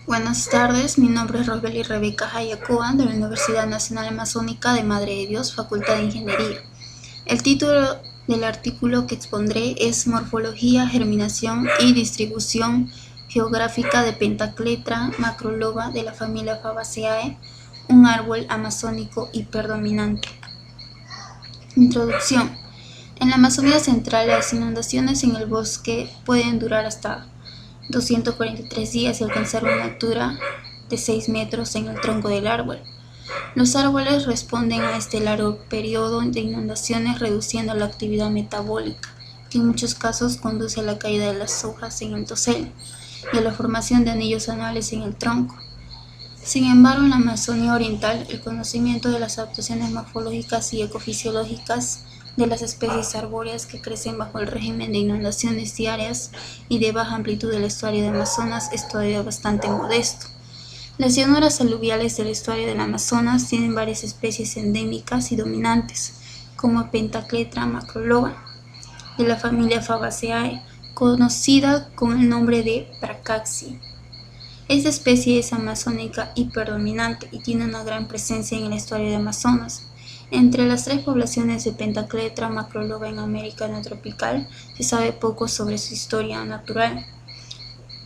Buenas tardes, mi nombre es Rosbely Rebeca Hayacuan de la Universidad Nacional Amazónica de Madre de Dios, Facultad de Ingeniería. El título del artículo que expondré es Morfología, germinación y distribución geográfica de Pentacletra macroloba de la familia Fabaceae, un árbol amazónico hiperdominante. Introducción. En la Amazonía central, las inundaciones en el bosque pueden durar hasta 243 días y alcanzar una altura de 6 metros en el tronco del árbol. Los árboles responden a este largo periodo de inundaciones reduciendo la actividad metabólica, que en muchos casos conduce a la caída de las hojas en el dosel y a la formación de anillos anuales en el tronco. Sin embargo, en la Amazonía oriental, el conocimiento de las adaptaciones morfológicas y ecofisiológicas de las especies arbóreas que crecen bajo el régimen de inundaciones diarias y de baja amplitud del estuario de Amazonas es todavía bastante modesto. Las llanuras aluviales del estuario del Amazonas tienen varias especies endémicas y dominantes, como Pentacletra macroloba, de la familia Fabaceae, conocida con el nombre de Pracaxi. Esta especie es amazónica hiperdominante y tiene una gran presencia en el estuario de Amazonas. Entre las tres poblaciones de Pentacletra macroloba en América neotropical se sabe poco sobre su historia natural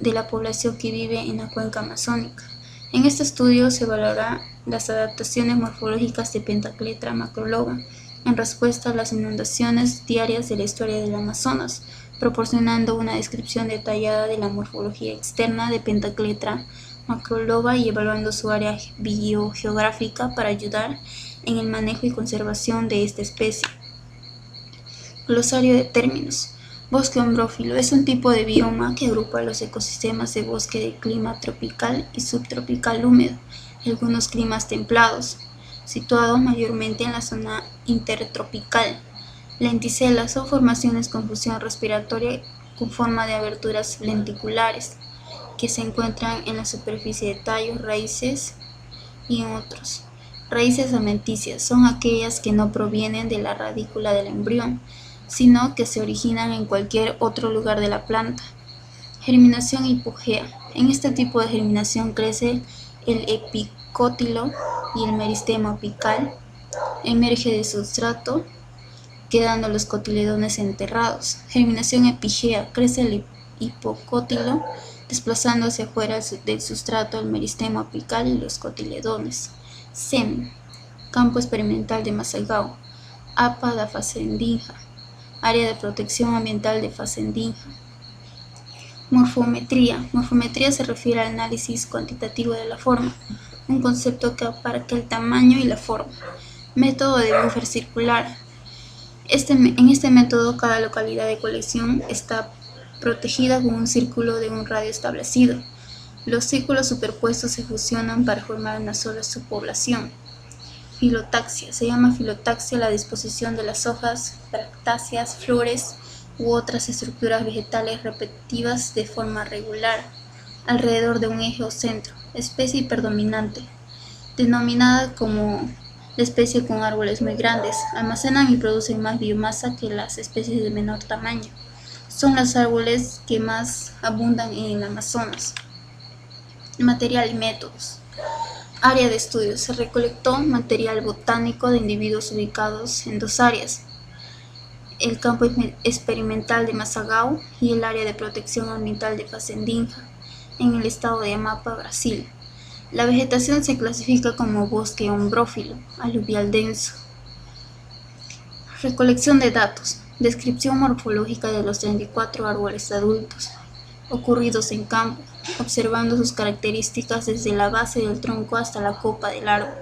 de la población que vive en la cuenca amazónica. En este estudio se valorará las adaptaciones morfológicas de Pentacletra macroloba en respuesta a las inundaciones diarias del estuario del Amazonas, proporcionando una descripción detallada de la morfología externa de Pentacletra macroloba y evaluando su área biogeográfica para ayudar en el manejo y conservación de esta especie. Glosario de términos. Bosque ombrófilo es un tipo de bioma que agrupa los ecosistemas de bosque de clima tropical y subtropical húmedo, y algunos climas templados, situados mayormente en la zona intertropical. Lenticelas son formaciones con función respiratoria con forma de aberturas lenticulares, que se encuentran en la superficie de tallos, raíces y en otros. Raíces adventicias son aquellas que no provienen de la radícula del embrión, sino que se originan en cualquier otro lugar de la planta. Germinación hipogea. En este tipo de germinación crece el epicótilo y el meristema apical emerge del sustrato, quedando los cotiledones enterrados. Germinación epigea. Crece el hipocótilo, desplazando hacia afuera del sustrato el meristema apical y los cotiledones. SEM. Campo experimental de Mazagao. APA da Fazendinha. Área de protección ambiental de Fazendinha. Morfometría. Morfometría se refiere al análisis cuantitativo de la forma, un concepto que abarca el tamaño y la forma. Método de buffer circular. En este método, cada localidad de colección está protegida con un círculo de un radio establecido. Los círculos superpuestos se fusionan para formar una sola subpoblación. Filotaxia. Se llama filotaxia la disposición de las hojas, bractáceas, flores u otras estructuras vegetales repetitivas de forma regular, alrededor de un eje o centro. Especie hiperdominante, denominada como la especie con árboles muy grandes, almacenan y producen más biomasa que las especies de menor tamaño. Son los árboles que más abundan en el Amazonas. Material y métodos. Área de estudio. Se recolectó material botánico de individuos ubicados en dos áreas, el campo experimental de Mazagao y el área de protección ambiental de Fazendinha, en el estado de Amapá, Brasil. La vegetación se clasifica como bosque ombrófilo, aluvial denso. Recolección de datos. Descripción morfológica de los 34 árboles adultos ocurridos en campo, observando sus características desde la base del tronco hasta la copa del árbol.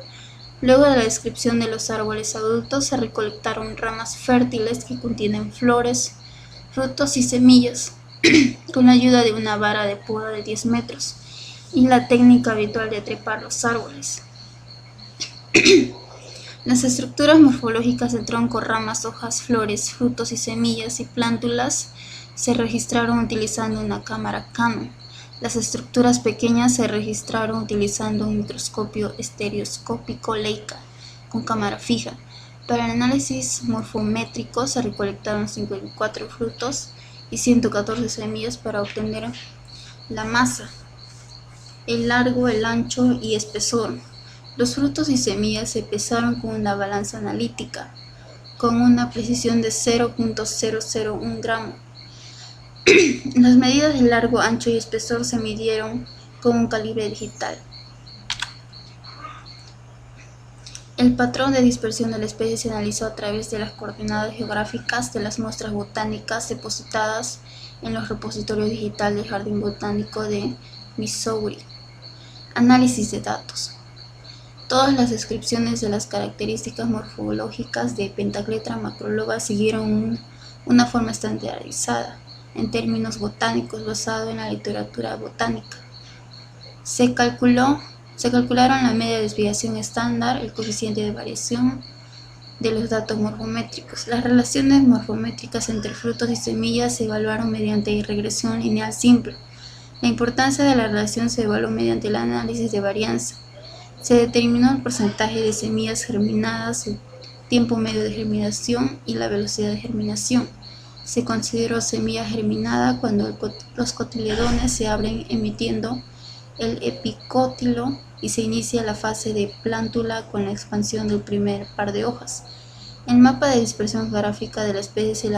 Luego de la descripción de los árboles adultos, se recolectaron ramas fértiles que contienen flores, frutos y semillas, con la ayuda de una vara de poda de 10 metros y la técnica habitual de trepar los árboles. Las estructuras morfológicas del tronco, ramas, hojas, flores, frutos y semillas y plántulas se registraron utilizando una cámara Canon. Las estructuras pequeñas se registraron utilizando un microscopio estereoscópico Leica con cámara fija. Para el análisis morfométrico se recolectaron 54 frutos y 114 semillas para obtener la masa. el largo, el ancho y espesor. Los frutos y semillas se pesaron con una balanza analítica, con una precisión de 0.001 gramo. Las medidas de largo, ancho y espesor se midieron con un calibre digital. El patrón de dispersión de la especie se analizó a través de las coordenadas geográficas de las muestras botánicas depositadas en los repositorios digitales del Jardín Botánico de Missouri. Análisis de datos. Todas las descripciones de las características morfológicas de Pentacletra macroloba siguieron una forma estandarizada en términos botánicos basado en la literatura botánica. Se calcularon la media de desviación estándar, el coeficiente de variación de los datos morfométricos. Las relaciones morfométricas entre frutos y semillas se evaluaron mediante regresión lineal simple. La importancia de la relación se evaluó mediante el análisis de varianza. Se determinó el porcentaje de semillas germinadas, el tiempo medio de germinación y la velocidad de germinación. Se consideró semilla germinada cuando los cotiledones se abren emitiendo el epicótilo y se inicia la fase de plántula con la expansión del primer par de hojas. El mapa de dispersión geográfica de la especie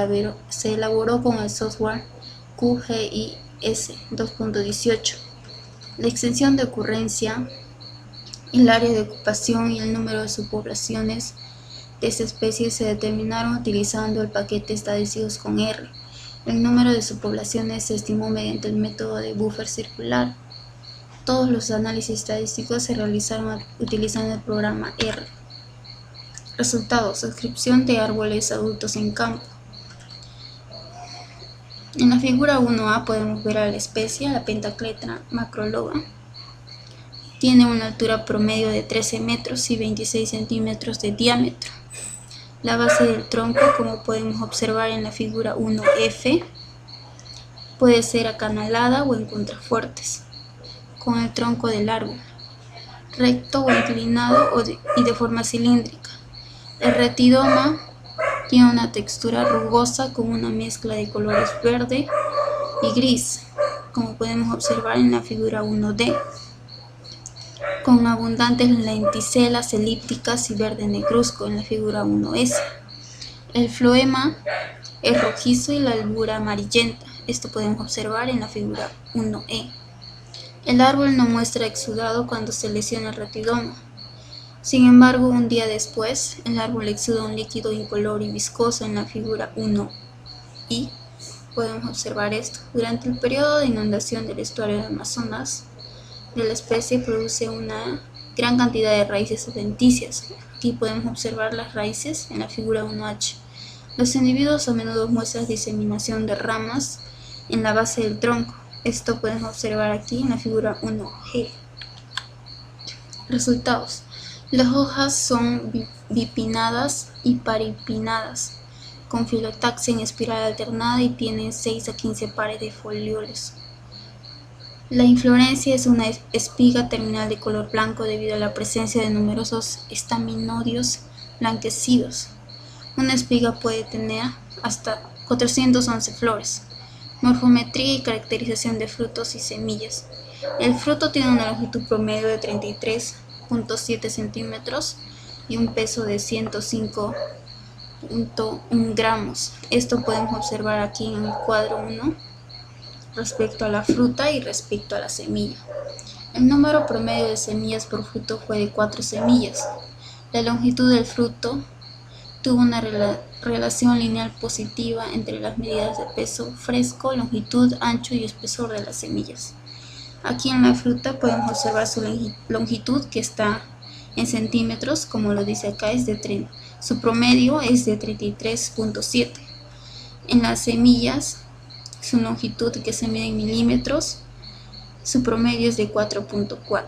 se elaboró con el software QGIS 2.18. La extensión de ocurrencia, el área de ocupación y el número de subpoblaciones de esta especie se determinaron utilizando el paquete estadísticos con R. El número de subpoblaciones se estimó mediante el método de buffer circular. Todos los análisis estadísticos se realizaron utilizando el programa R. Resultados: descripción de árboles adultos en campo. En la figura 1A podemos ver a la especie, la Pentacletra macroloba. Tiene una altura promedio de 13 metros y 26 centímetros de diámetro. La base del tronco, como podemos observar en la figura 1F, puede ser acanalada o en contrafuertes, con el tronco del árbol, recto o inclinado y de forma cilíndrica. El retidoma tiene una textura rugosa con una mezcla de colores verde y gris, como podemos observar en la figura 1D, con abundantes lenticelas elípticas y verde negruzco en la figura 1S. El floema es rojizo y la albura amarillenta, esto podemos observar en la figura 1E. El árbol no muestra exudado cuando se lesiona el retidoma. Sin embargo, un día después, el árbol exuda un líquido incoloro y viscoso en la figura 1I. Podemos observar esto. Durante el periodo de inundación del estuario de Amazonas, de la especie produce una gran cantidad de raíces adventicias. Aquí podemos observar las raíces en la figura 1H. Los individuos a menudo muestran diseminación de ramas en la base del tronco. Esto podemos observar aquí en la figura 1G. Resultados. Las hojas son bipinnadas y paripinnadas, con filotaxia en espiral alternada y tienen 6 a 15 pares de foliolos. La inflorescencia es una espiga terminal de color blanco debido a la presencia de numerosos estaminodios blanquecidos. Una espiga puede tener hasta 411 flores. Morfometría y caracterización de frutos y semillas. El fruto tiene una longitud promedio de 33.7 centímetros y un peso de 105.1 gramos. Esto podemos observar aquí en el cuadro 1 respecto a la fruta y respecto a la semilla. El número promedio de semillas por fruto fue de 4 semillas. La longitud del fruto tuvo una relación lineal positiva entre las medidas de peso fresco, longitud, ancho y espesor de las semillas. Aquí en la fruta podemos observar su longitud, que está en centímetros, como lo dice acá, su promedio es de 33.7. En las semillas, su longitud, que se mide en milímetros, su promedio es de 4.4.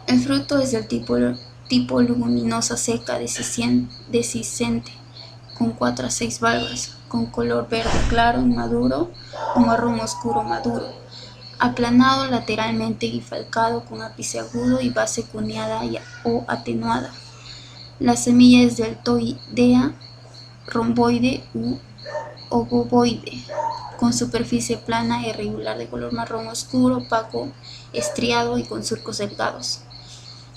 El fruto es del tipo leguminosa seca dehiscente, con 4 a 6 valvas, con color verde claro inmaduro o marrón oscuro maduro, aplanado lateralmente y falcado con ápice agudo y base cuneada o atenuada. La semilla es deltoidea, romboide u obovoide. con superficie plana e irregular de color marrón oscuro, opaco, estriado y con surcos delgados.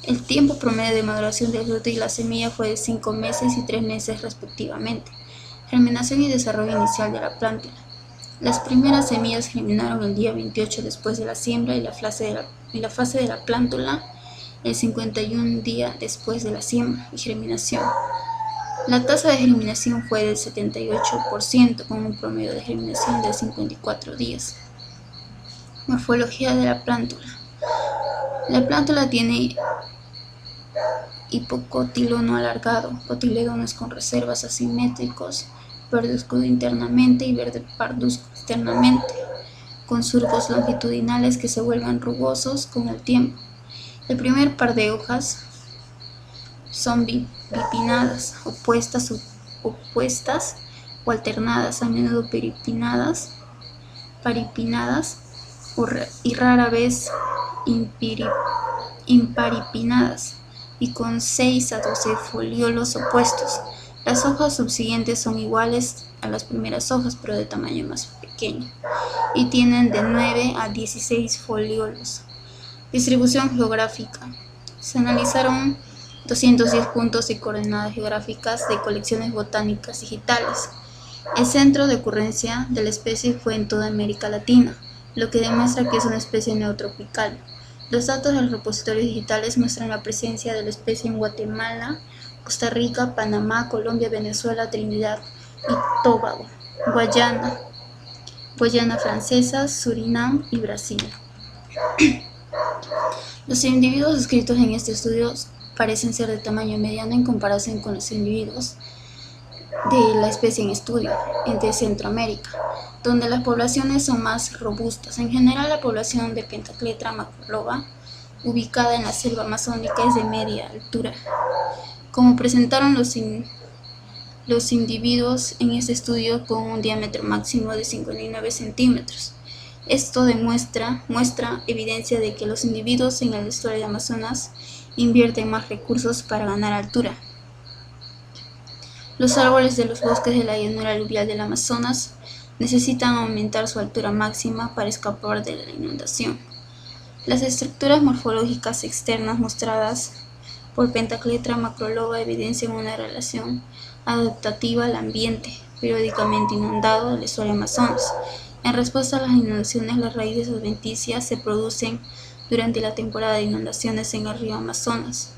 El tiempo promedio de maduración del fruto y la semilla fue de 5 meses y 3 meses respectivamente. Germinación y desarrollo inicial de la plántula. Las primeras semillas germinaron el día 28 después de la siembra y la fase de la plántula el 51 día después de la siembra y germinación. La tasa de germinación fue del 78% con un promedio de germinación de 54 días. Morfología de la plántula. La plántula tiene hipocotilono alargado, cotiledones con reservas asimétricos, verde oscuro internamente y verde parduzco externamente, con surcos longitudinales que se vuelven rugosos con el tiempo. El primer par de hojas son bipinnadas, opuestas o alternadas, a menudo paripinnadas y rara vez imparipinnadas, y con 6 a 12 foliolos opuestos. Las hojas subsiguientes son iguales a las primeras hojas, pero de tamaño más pequeño, y tienen de 9 a 16 foliolos. Distribución geográfica. Se analizaron 210 puntos y coordenadas geográficas de colecciones botánicas digitales. El centro de ocurrencia de la especie fue en toda América Latina, lo que demuestra que es una especie neotropical. Los datos de los repositorios digitales muestran la presencia de la especie en Guatemala, Costa Rica, Panamá, Colombia, Venezuela, Trinidad y Tobago, Guayana Francesa, Surinam y Brasil. Los individuos descritos en este estudio parecen ser de tamaño mediano en comparación con los individuos de la especie en estudio entre Centroamérica, donde las poblaciones son más robustas. En general, la población de Pentacletra macroloba, ubicada en la selva amazónica, es de media altura. Como presentaron los individuos en este estudio con un diámetro máximo de 59 centímetros. Esto muestra evidencia de que los individuos en el estuario de Amazonas invierten más recursos para ganar altura. Los árboles de los bosques de la llanura aluvial del Amazonas necesitan aumentar su altura máxima para escapar de la inundación. Las estructuras morfológicas externas mostradas por Pentacletra macroloba evidencian una relación adaptativa al ambiente periódicamente inundado del estuario Amazonas. En respuesta a las inundaciones, las raíces adventicias se producen durante la temporada de inundaciones en el río Amazonas,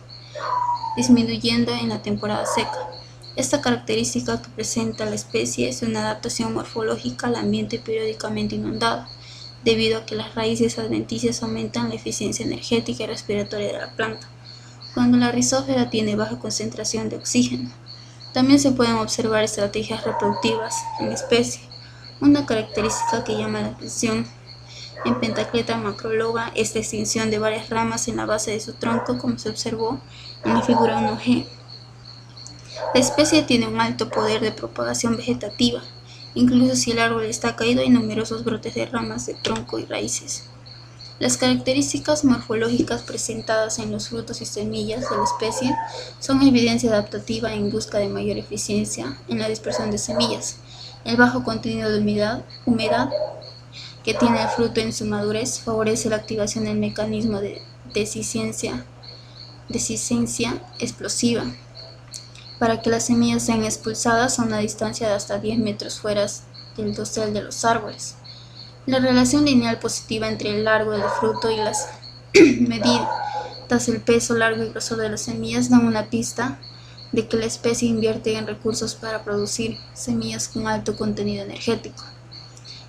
disminuyendo en la temporada seca. Esta característica que presenta la especie es una adaptación morfológica al ambiente periódicamente inundado, debido a que las raíces adventicias aumentan la eficiencia energética y respiratoria de la planta, cuando la rizósfera tiene baja concentración de oxígeno. También se pueden observar estrategias reproductivas en la especie. Una característica que llama la atención en Pentacletra macroloba es la extinción de varias ramas en la base de su tronco, como se observó en la figura 1G. La especie tiene un alto poder de propagación vegetativa. Incluso si el árbol está caído, hay numerosos brotes de ramas de tronco y raíces. Las características morfológicas presentadas en los frutos y semillas de la especie son evidencia adaptativa en busca de mayor eficiencia en la dispersión de semillas. El bajo contenido de humedad que tiene el fruto en su madurez favorece la activación del mecanismo de dehiscencia explosiva, para que las semillas sean expulsadas a una distancia de hasta 10 metros fuera del dosel de los árboles. La relación lineal positiva entre el largo del fruto y las medidas, el peso, largo y grosor de las semillas dan una pista de que la especie invierte en recursos para producir semillas con alto contenido energético.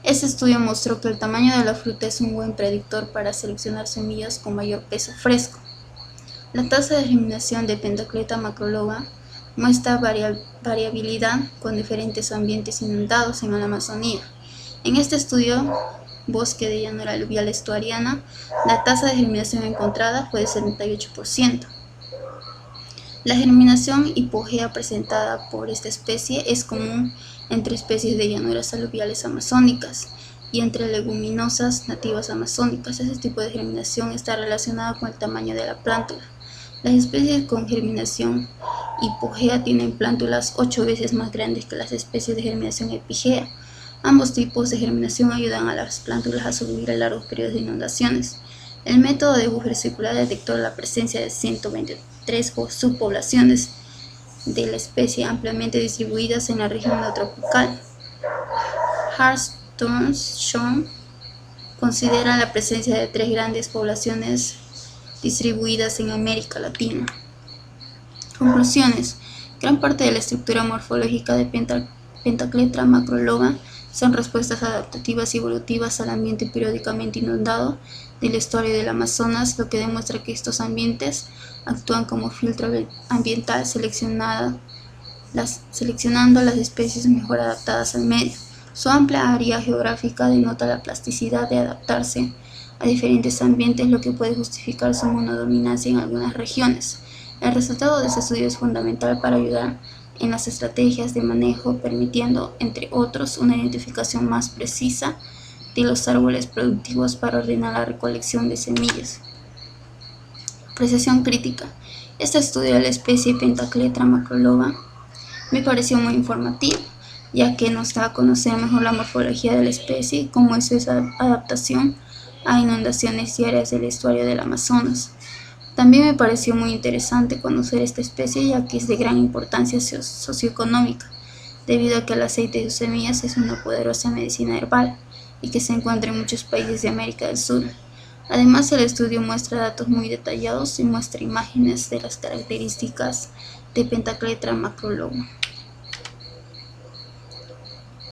Este estudio mostró que el tamaño de la fruta es un buen predictor para seleccionar semillas con mayor peso fresco. La tasa de germinación de Pentacletra macroloba muestra variabilidad con diferentes ambientes inundados en la Amazonía. En este estudio, bosque de llanura aluvial estuariana, la tasa de germinación encontrada fue de 78%. La germinación hipogea presentada por esta especie es común entre especies de llanuras aluviales amazónicas y entre leguminosas nativas amazónicas. Este tipo de germinación está relacionado con el tamaño de la plántula. Las especies con germinación hipogea tienen plántulas 8 veces más grandes que las especies de germinación epigea, Ambos tipos de germinación ayudan a las plántulas a sobrevivir a largos periodos de inundaciones. El método de buffer circular detectó la presencia de 123 subpoblaciones de la especie ampliamente distribuidas en la región neotropical. Hartshorne considera la presencia de 3 grandes poblaciones distribuidas en América Latina. Conclusiones. Gran parte de la estructura morfológica de Pentacletra macroloba son respuestas adaptativas y evolutivas al ambiente periódicamente inundado del estuario del Amazonas, lo que demuestra que estos ambientes actúan como filtro ambiental seleccionando las especies mejor adaptadas al medio. Su amplia área geográfica denota la plasticidad de adaptarse a diferentes ambientes, lo que puede justificar su monodominancia en algunas regiones. El resultado de este estudio es fundamental para ayudar en las estrategias de manejo, permitiendo, entre otros, una identificación más precisa de los árboles productivos para ordenar la recolección de semillas. Apreciación crítica. Este estudio de la especie Pentacletra macroloba me pareció muy informativo, ya que nos da a conocer mejor la morfología de la especie y cómo es esa adaptación a inundaciones diarias del estuario del Amazonas. También me pareció muy interesante conocer esta especie, ya que es de gran importancia socioeconómica, debido a que el aceite de sus semillas es una poderosa medicina herbal y que se encuentra en muchos países de América del Sur. Además, el estudio muestra datos muy detallados y muestra imágenes de las características de Pentacletra macroloba.